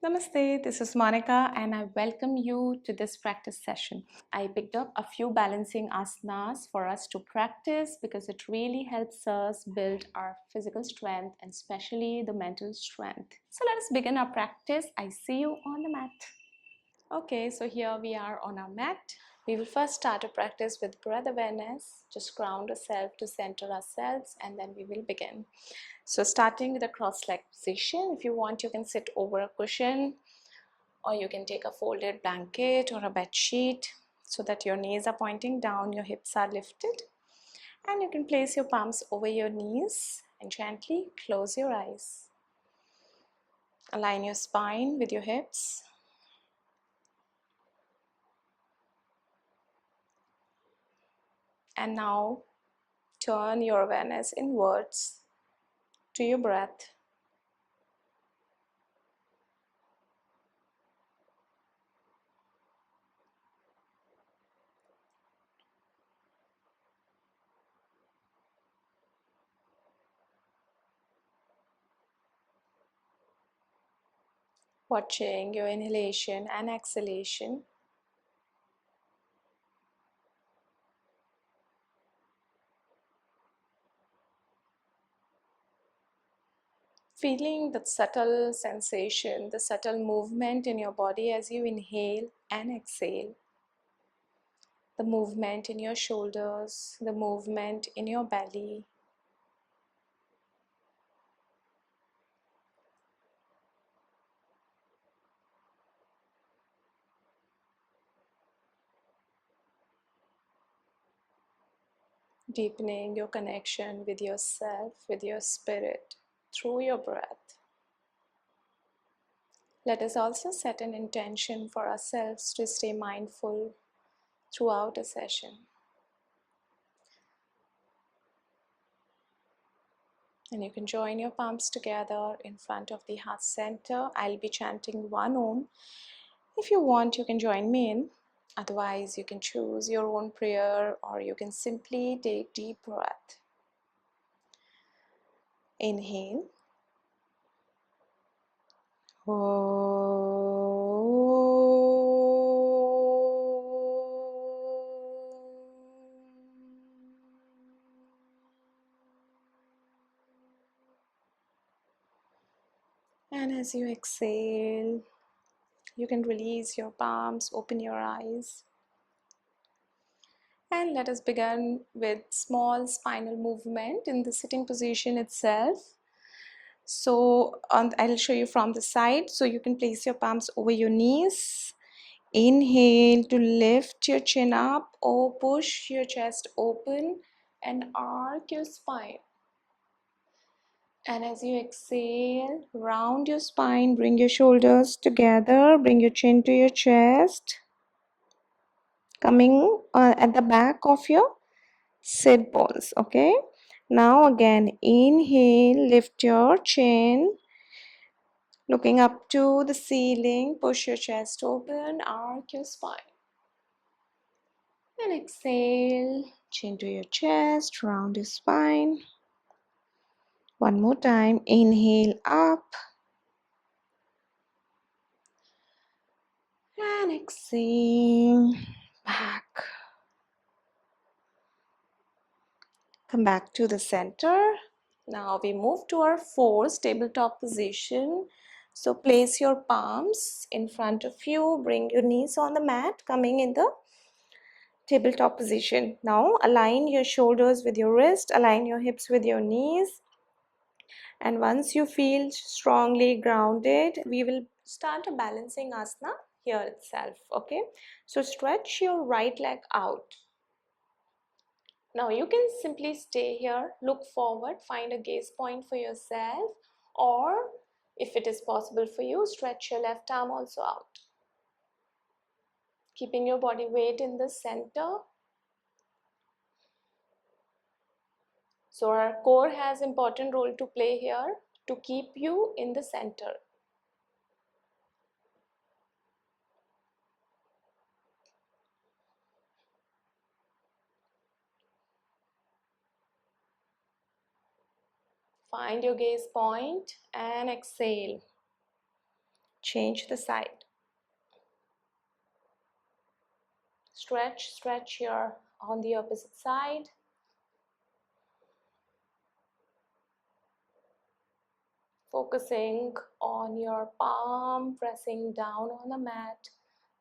Namaste, this is Monica and I welcome you to this practice session. I picked up a few balancing asanas for us to practice because it really helps us build our physical strength and especially the mental strength. So let us begin our practice. I see you on the mat. Okay, so here we are on our mat. We will first start a practice with breath awareness. Just ground ourselves to center ourselves and then we will begin. So starting with a cross-leg position, if you want you can sit over a cushion or you can take a folded blanket or a bed sheet so that your knees are pointing down, your hips are lifted, and you can place your palms over your knees and gently close your eyes. Align your spine with your hips. And now turn your awareness inwards to your breath. Watching your inhalation and exhalation. Feeling that subtle sensation, the subtle movement in your body as you inhale and exhale. The movement in your shoulders, the movement in your belly. Deepening your connection with yourself, with your spirit, through your breath. Let us also set an intention for ourselves to stay mindful throughout a session. And you can join your palms together in front of the heart center. I'll be chanting one Om. If you want, you can join me in. Otherwise, you can choose your own prayer or you can simply take deep breath. Inhale. And as you exhale, you can release your palms, open your eyes. And let us begin with small spinal movement in the sitting position itself. So I'll show you from the side. So you can place your palms over your knees. Inhale to lift your chin up or push your chest open and arc your spine. And as you exhale, round your spine, bring your shoulders together, bring your chin to your chest, coming at the back of your sit bones. Okay, now again, inhale, lift your chin, looking up to the ceiling, push your chest open, arc your spine. And exhale, chin to your chest, round your spine. One more time, inhale up. And exhale, back. Come back to the center. Now we move to our forced tabletop position. So place your palms in front of you, bring your knees on the mat, coming in the tabletop position. Now align your shoulders with your wrist, align your hips with your knees. And once you feel strongly grounded, we will start a balancing asana here itself. Okay, so stretch your right leg out. Now you can simply stay here, look forward, find a gaze point for yourself, or if it is possible for you, stretch your left arm also out. Keeping your body weight in the center. So our core has important role to play here to keep you in the center. Find your gaze point and exhale. Change the side. Stretch here on the opposite side. Focusing on your palm pressing down on the mat,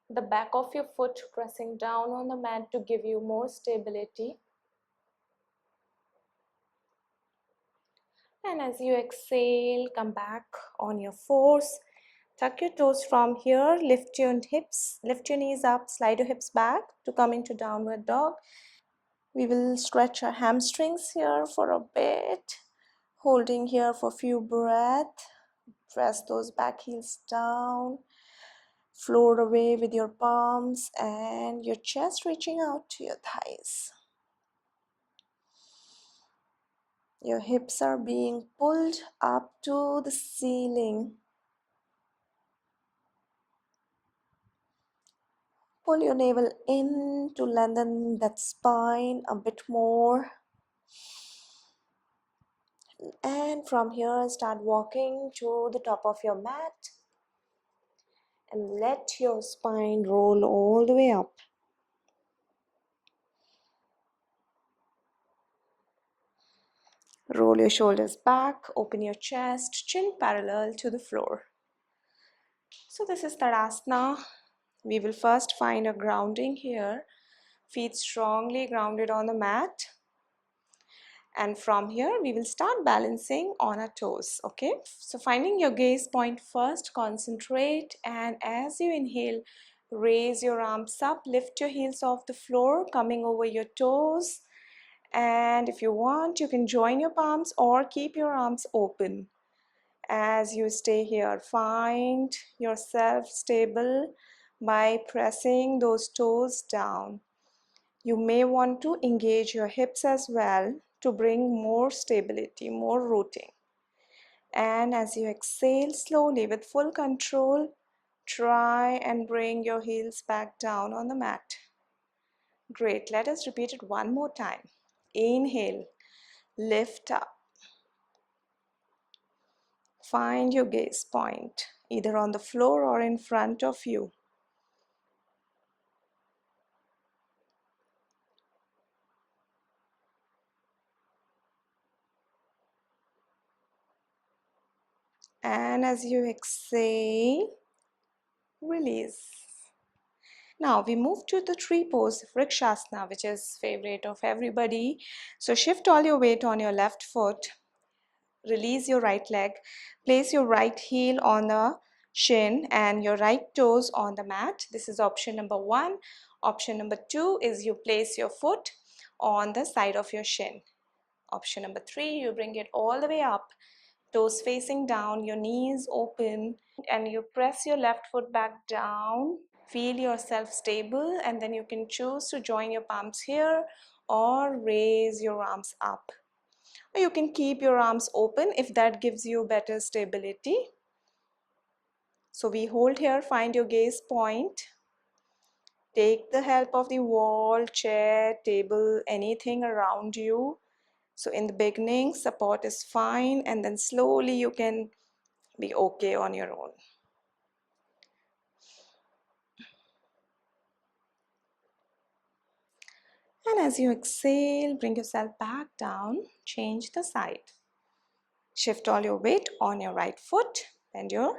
the back of your foot pressing down on the mat to give you more stability. And as you exhale, come back on your force. Tuck your toes from here, lift your hips, lift your knees up, slide your hips back to come into downward dog. We will stretch our hamstrings here for a bit, holding here for a few breaths. Press those back heels down, float away with your palms and your chest reaching out to your thighs. Your hips are being pulled up to the ceiling. Pull your navel in to lengthen that spine a bit more. And from here, start walking to the top of your mat. And let your spine roll all the way up. Roll your shoulders back, open your chest, chin parallel to the floor. So this is Tarasana. We will first find a grounding here. Feet strongly grounded on the mat. And from here, we will start balancing on our toes, okay? So finding your gaze point first, concentrate. And as you inhale, raise your arms up, lift your heels off the floor, coming over your toes. And if you want, you can join your palms or keep your arms open. As you stay here, find yourself stable by pressing those toes down. You may want to engage your hips as well to bring more stability, more rooting. And as you exhale slowly with full control, try and bring your heels back down on the mat. Great. Let us repeat it one more time. Inhale, lift up. Find your gaze point, either on the floor or in front of you. And as you exhale, release. Now we move to the tree pose, Vrikshasana, which is favorite of everybody. So shift all your weight on your left foot. Release your right leg. Place your right heel on the shin and your right toes on the mat. This is option number 1. Option number 2 is you place your foot on the side of your shin. Option number 3, you bring it all the way up, toes facing down, your knees open, and you press your left foot back down. Feel yourself stable, and then you can choose to join your palms here or raise your arms up. Or you can keep your arms open if that gives you better stability. So we hold here, find your gaze point. Take the help of the wall, chair, table, anything around you. So in the beginning, support is fine, and then slowly you can be okay on your own. And as you exhale, bring yourself back down, change the side. Shift all your weight on your right foot, bend your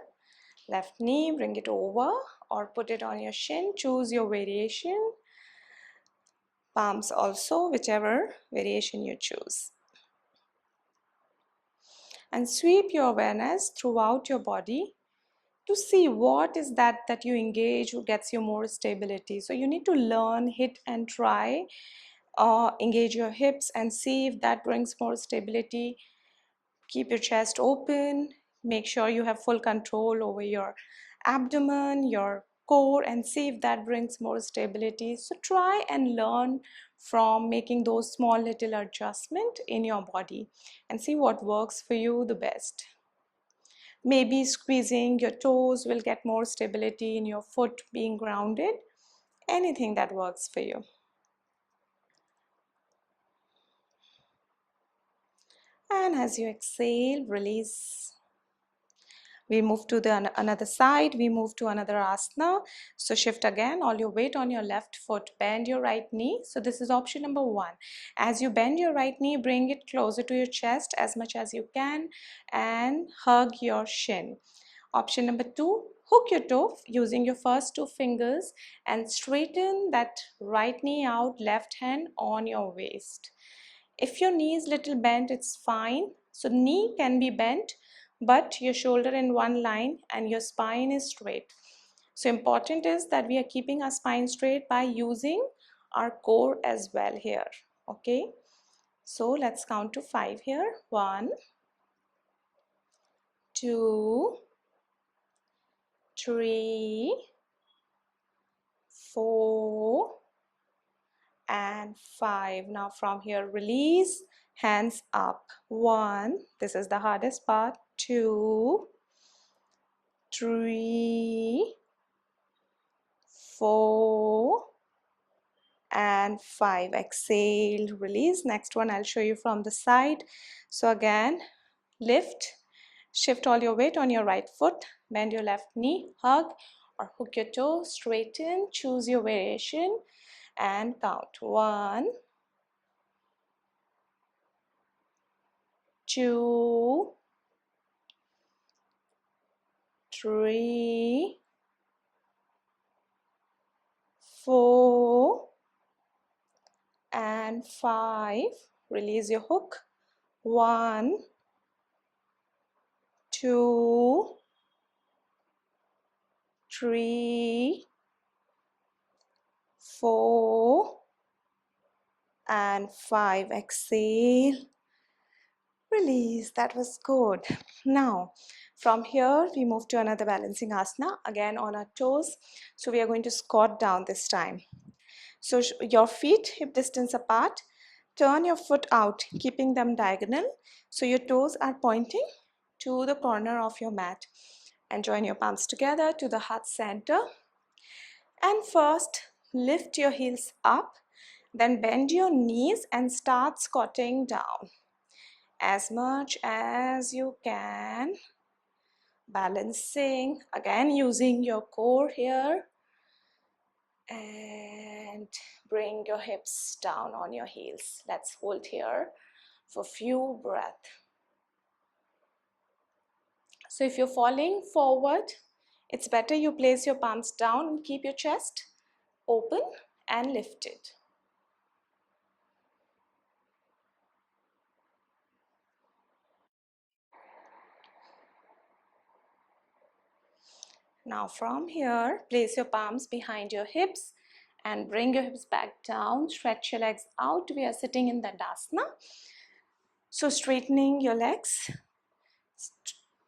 left knee, bring it over or put it on your shin, choose your variation. Palms also, whichever variation you choose. And sweep your awareness throughout your body to see what is that you engage who gets you more stability. So you need to learn, hit and try, engage your hips and see if that brings more stability. Keep your chest open, make sure you have full control over your abdomen, your core, and see if that brings more stability. So try and learn from making those small little adjustments in your body and see what works for you the best. Maybe squeezing your toes will get more stability in your foot being grounded. Anything that works for you. And as you exhale, release. We move to the another side, we move to another asana. So shift again, all your weight on your left foot, bend your right knee. So this is option number 1. As you bend your right knee, bring it closer to your chest as much as you can and hug your shin. Option number 2, hook your toe using your first 2 fingers and straighten that right knee out, left hand on your waist. If your knee is little bent, it's fine. So knee can be bent, but your shoulder in one line and your spine is straight. So important is that we are keeping our spine straight by using our core as well here. Okay. So let's count to 5 here. 1, 2, 3, 4, and 5. Now from here, release, hands up. 1, this is the hardest part. 2, 3, 4, and 5. Exhale, release. Next one I'll show you from the side. So again, lift, shift all your weight on your right foot, bend your left knee, hug or hook your toe, straighten, choose your variation and count. 1, 2, 3, 4, and 5. Release your hook. 1, 2, 3, 4, and 5. Exhale. Release. That was good. Now, from here, we move to another balancing asana, again on our toes. So we are going to squat down this time. So your feet hip distance apart. Turn your foot out, keeping them diagonal. So your toes are pointing to the corner of your mat. And join your palms together to the heart center. And first, lift your heels up. Then bend your knees and start squatting down as much as you can. Balancing, again using your core here. And bring your hips down on your heels. Let's hold here for few breaths. So if you're falling forward, it's better you place your palms down and keep your chest open and lifted. Now from here, place your palms behind your hips and bring your hips back down. Stretch your legs out. We are sitting in the Dasana. So straightening your legs,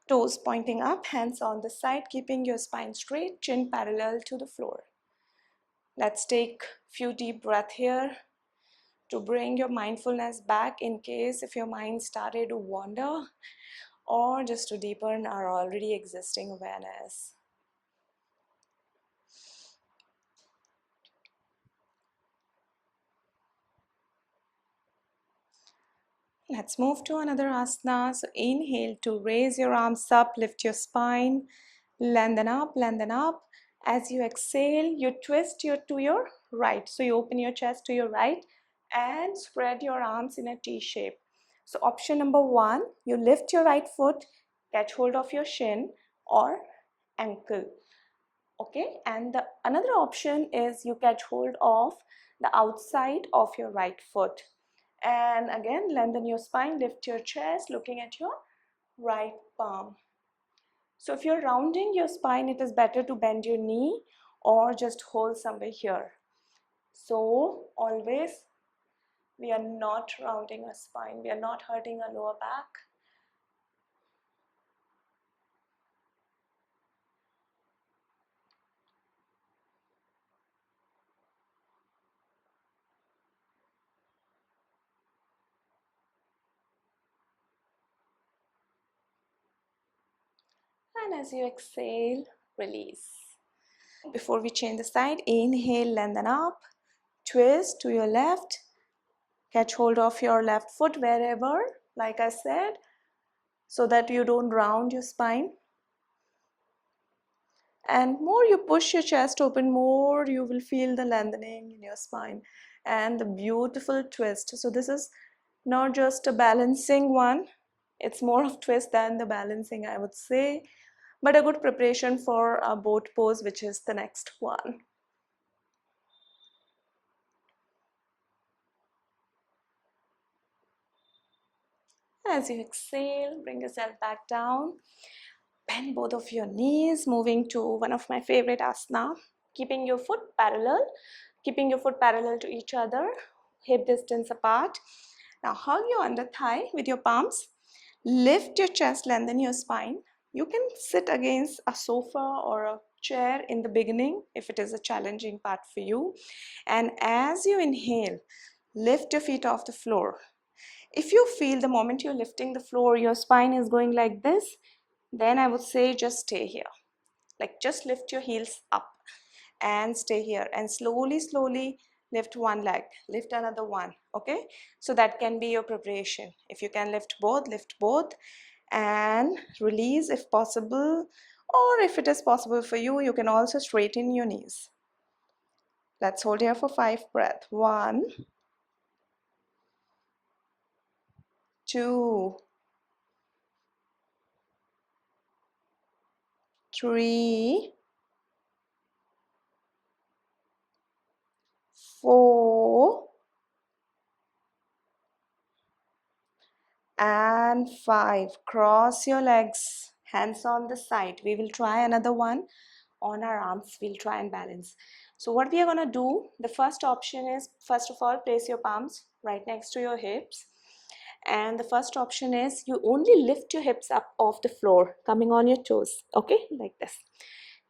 toes pointing up, hands on the side, keeping your spine straight, chin parallel to the floor. Let's take few deep breaths here to bring your mindfulness back in case if your mind started to wander or just to deepen our already existing awareness. Let's move to another asana. So inhale to raise your arms up, lift your spine, lengthen up, lengthen up. As you exhale, you twist to your right. So you open your chest to your right and spread your arms in a T shape. So option number 1, you lift your right foot, catch hold of your shin or ankle. Okay, and the another option is you catch hold of the outside of your right foot. And again, lengthen your spine, lift your chest, looking at your right palm. So if you're rounding your spine, it is better to bend your knee or just hold somewhere here. So always, we are not rounding our spine. We are not hurting our lower back. And as you exhale, release. Before we change the side, inhale, lengthen up, twist to your left, catch hold of your left foot wherever, like I said, so that you don't round your spine. And more you push your chest open, more you will feel the lengthening in your spine and the beautiful twist. So this is not just a balancing one, it's more of twist than the balancing, I would say, but a good preparation for a boat pose, which is the next one. As you exhale, bring yourself back down. Bend both of your knees, moving to one of my favorite asana, keeping your foot parallel, to each other, hip distance apart. Now hug your under thigh with your palms. Lift your chest, lengthen your spine. You can sit against a sofa or a chair in the beginning if it is a challenging part for you. And as you inhale, lift your feet off the floor. If you feel the moment you're lifting the floor, your spine is going like this, then I would say just stay here. Like just lift your heels up and stay here, and slowly lift one leg, lift another one. Okay, so that can be your preparation. If you can lift both and release if possible, or if it is possible for you, you can also straighten your knees. Let's hold here for 5 breaths. 1, 2, 3, 4, and 5. Cross your legs, hands on the side. We will try another one on our arms. We'll try and balance. So what we are going to do, the first option is, first of all, place your palms right next to your hips. And the first option is you only lift your hips up off the floor, coming on your toes. Okay, like this.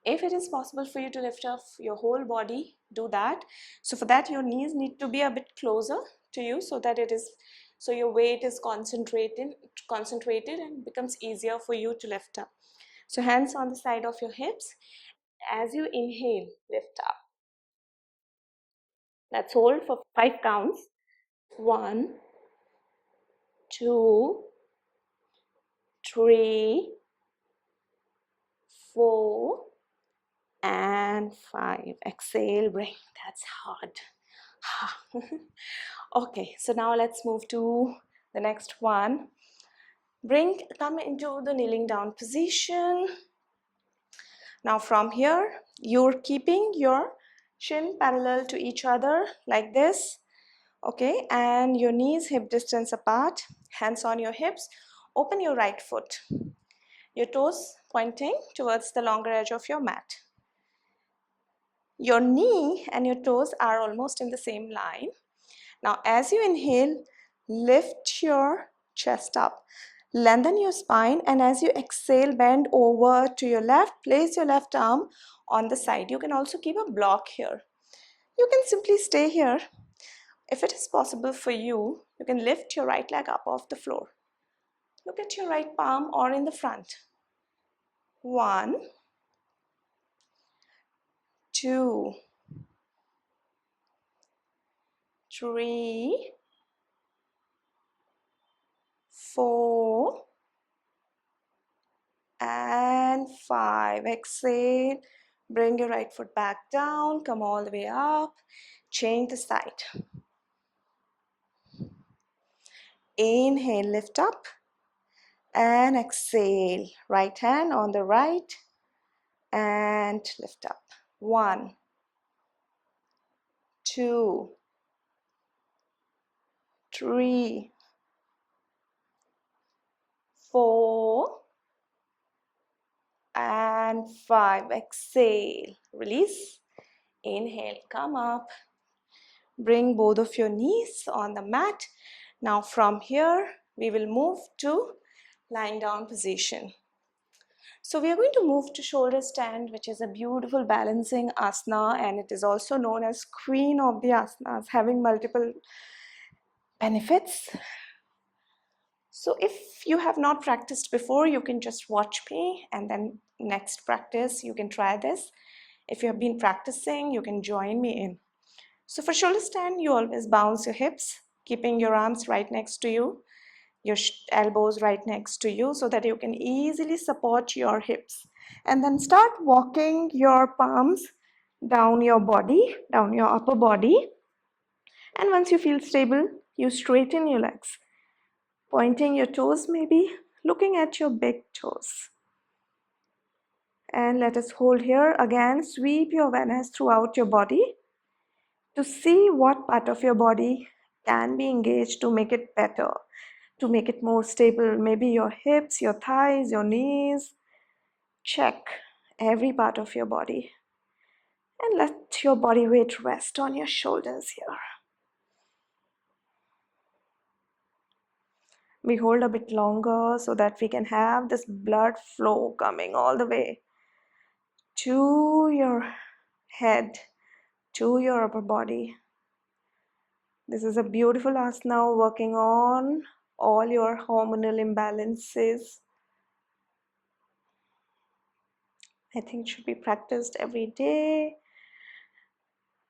If it is possible for you to lift off your whole body, do that. So for that, your knees need to be a bit closer to you, so that your weight is concentrated and becomes easier for you to lift up. So hands on the side of your hips. As you inhale, lift up. Let's hold for 5 counts. 1, 2, 3, 4, and 5. Exhale, bring. That's hard. Okay, so now let's move to the next one. Come into the kneeling down position. Now from here, you're keeping your shin parallel to each other like this. Okay, and your knees hip distance apart, hands on your hips. Open your right foot, your toes pointing towards the longer edge of your mat. Your knee and your toes are almost in the same line. Now as you inhale, lift your chest up, lengthen your spine, and as you exhale, bend over to your left. Place your left arm on the side. You can also keep a block here. You can simply stay here. If it is possible for you, you can lift your right leg up off the floor. Look at your right palm or in the front. 1, 2, 3, 4, and 5. Exhale. Bring your right foot back down. Come all the way up. Change the side. Inhale, lift up. And exhale. Right hand on the right. And lift up. 1, 2, 3, 4, and 5. Exhale. Release. Inhale, come up. Bring both of your knees on the mat. Now from here, we will move to lying down position. So we are going to move to shoulder stand, which is a beautiful balancing asana, and it is also known as queen of the asanas, having multiple benefits. So if you have not practiced before, you can just watch me, and then next practice you can try this. If you have been practicing, you can join me in. So for shoulder stand, you always bounce your hips, keeping your arms right next to you, your elbows right next to you, so that you can easily support your hips. And then start walking your palms down your body, down your upper body. And once you feel stable, you straighten your legs, pointing your toes maybe, looking at your big toes. And let us hold here. Again, sweep your awareness throughout your body to see what part of your body can be engaged to make it better, to make it more stable. Maybe your hips, your thighs, your knees. Check every part of your body. And let your body weight rest on your shoulders here. We hold a bit longer so that we can have this blood flow coming all the way to your head, to your upper body. This is a beautiful asana working on all your hormonal imbalances. I think it should be practiced every day.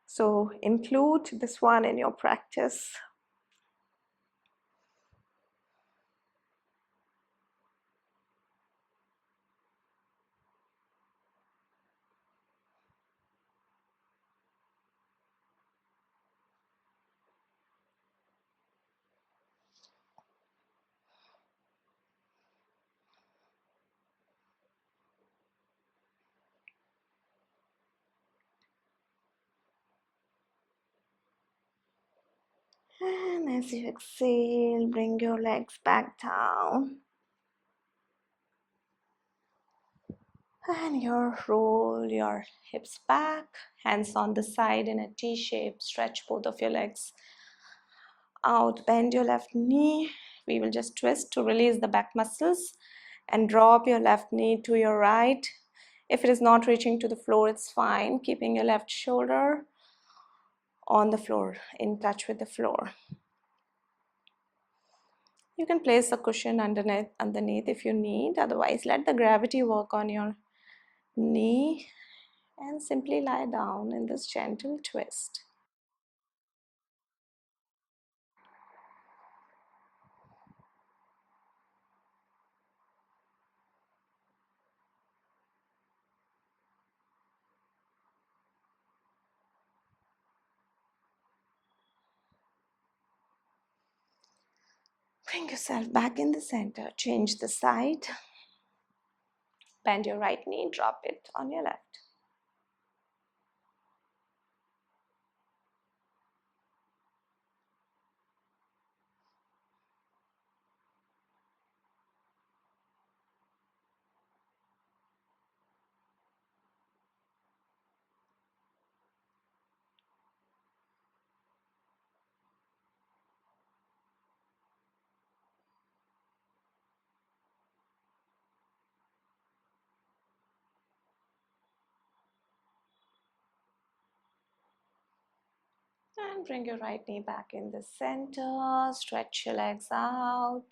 So include this one in your practice. And as you exhale, bring your legs back down. And you roll your hips back, hands on the side in a T shape. Stretch both of your legs out. Bend your left knee. We will just twist to release the back muscles and drop your left knee to your right. If it is not reaching to the floor, it's fine. Keeping your left shoulder on the floor, in touch with the floor. You can place a cushion underneath if you need. Otherwise, let the gravity work on your knee and simply lie down in this gentle twist. Bring yourself back in the center. Change the side. Bend your right knee, drop it on your left. And bring your right knee back in the center. Stretch your legs out.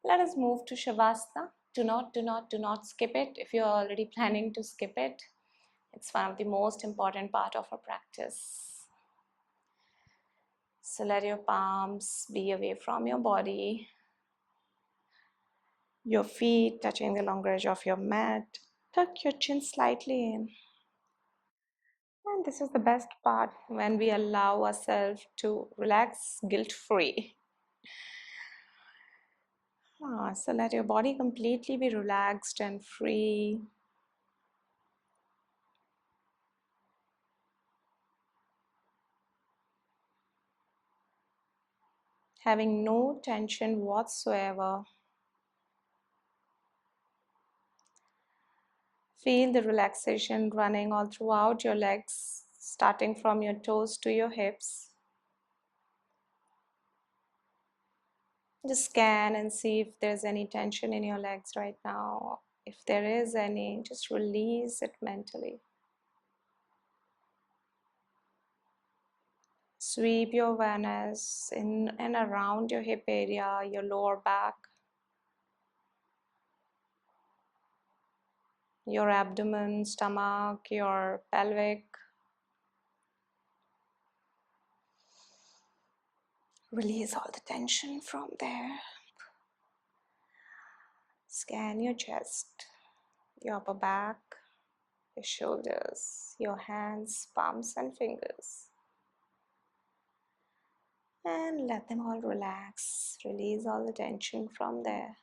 Let us move to Shavasana. Do not skip it if you're already planning to skip it. It's one of the most important part of our practice. So let your palms be away from your body. Your feet touching the longer edge of your mat. Tuck your chin slightly in. And this is the best part, when we allow ourselves to relax guilt-free. So let your body completely be relaxed and free. Having no tension whatsoever. Feel the relaxation running all throughout your legs, starting from your toes to your hips. Just scan and see if there's any tension in your legs right now. If there is any, just release it mentally. Sweep your awareness in and around your hip area, your lower back, your abdomen, stomach, your pelvic. Release all the tension from there. Scan your chest, your upper back, your shoulders, your hands, palms and fingers. And let them all relax. Release all the tension from there.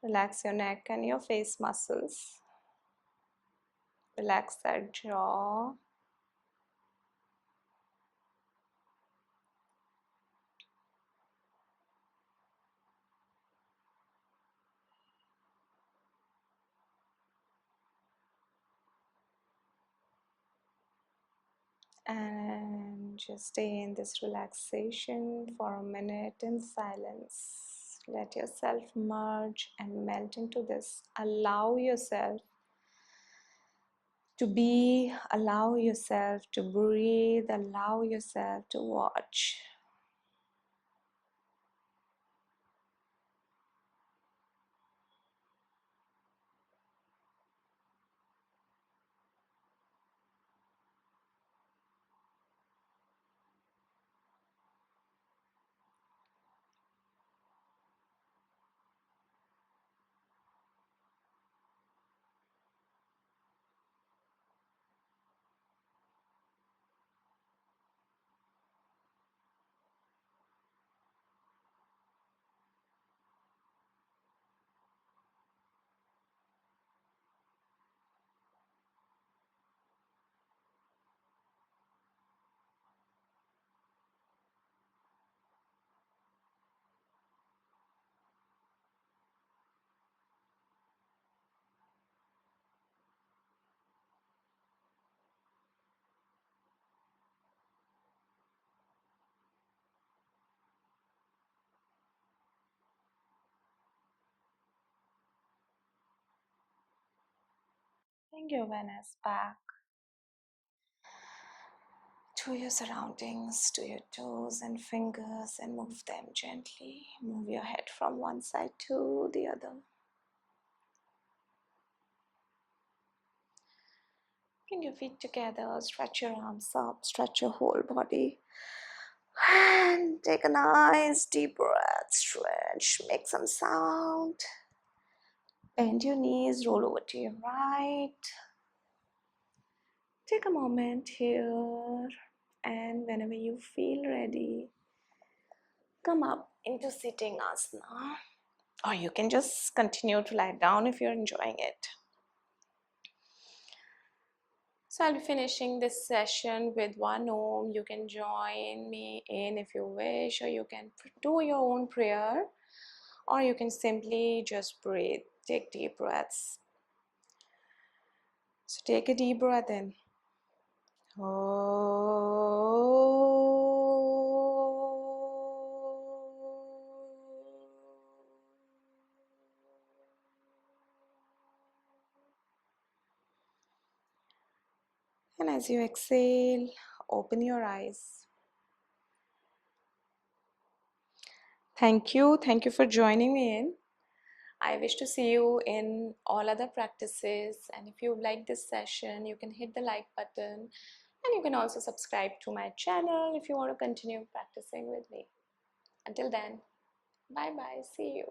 Relax your neck and your face muscles. Relax that jaw. And just stay in this relaxation for a minute in silence. Let yourself merge and melt into this. Allow yourself to be, allow yourself to breathe, allow yourself to watch. Bring your awareness back to your surroundings, to your toes and fingers, and move them gently. Move your head from one side to the other. Bring your feet together, stretch your arms up, stretch your whole body. And take a nice deep breath, stretch, make some sound. Bend your knees, roll over to your right. Take a moment here, and whenever you feel ready, come up into sitting asana, or you can just continue to lie down if you're enjoying it. So I'll be finishing this session with one Om. You can join me in if you wish, or you can do your own prayer, or you can simply just breathe. Take deep breaths. So take a deep breath in. And as you exhale, open your eyes. Thank you for joining me in. I wish to see you in all other practices, and if you like this session, you can hit the like button, and you can also subscribe to my channel if you want to continue practicing with me. Until then, bye bye, see you.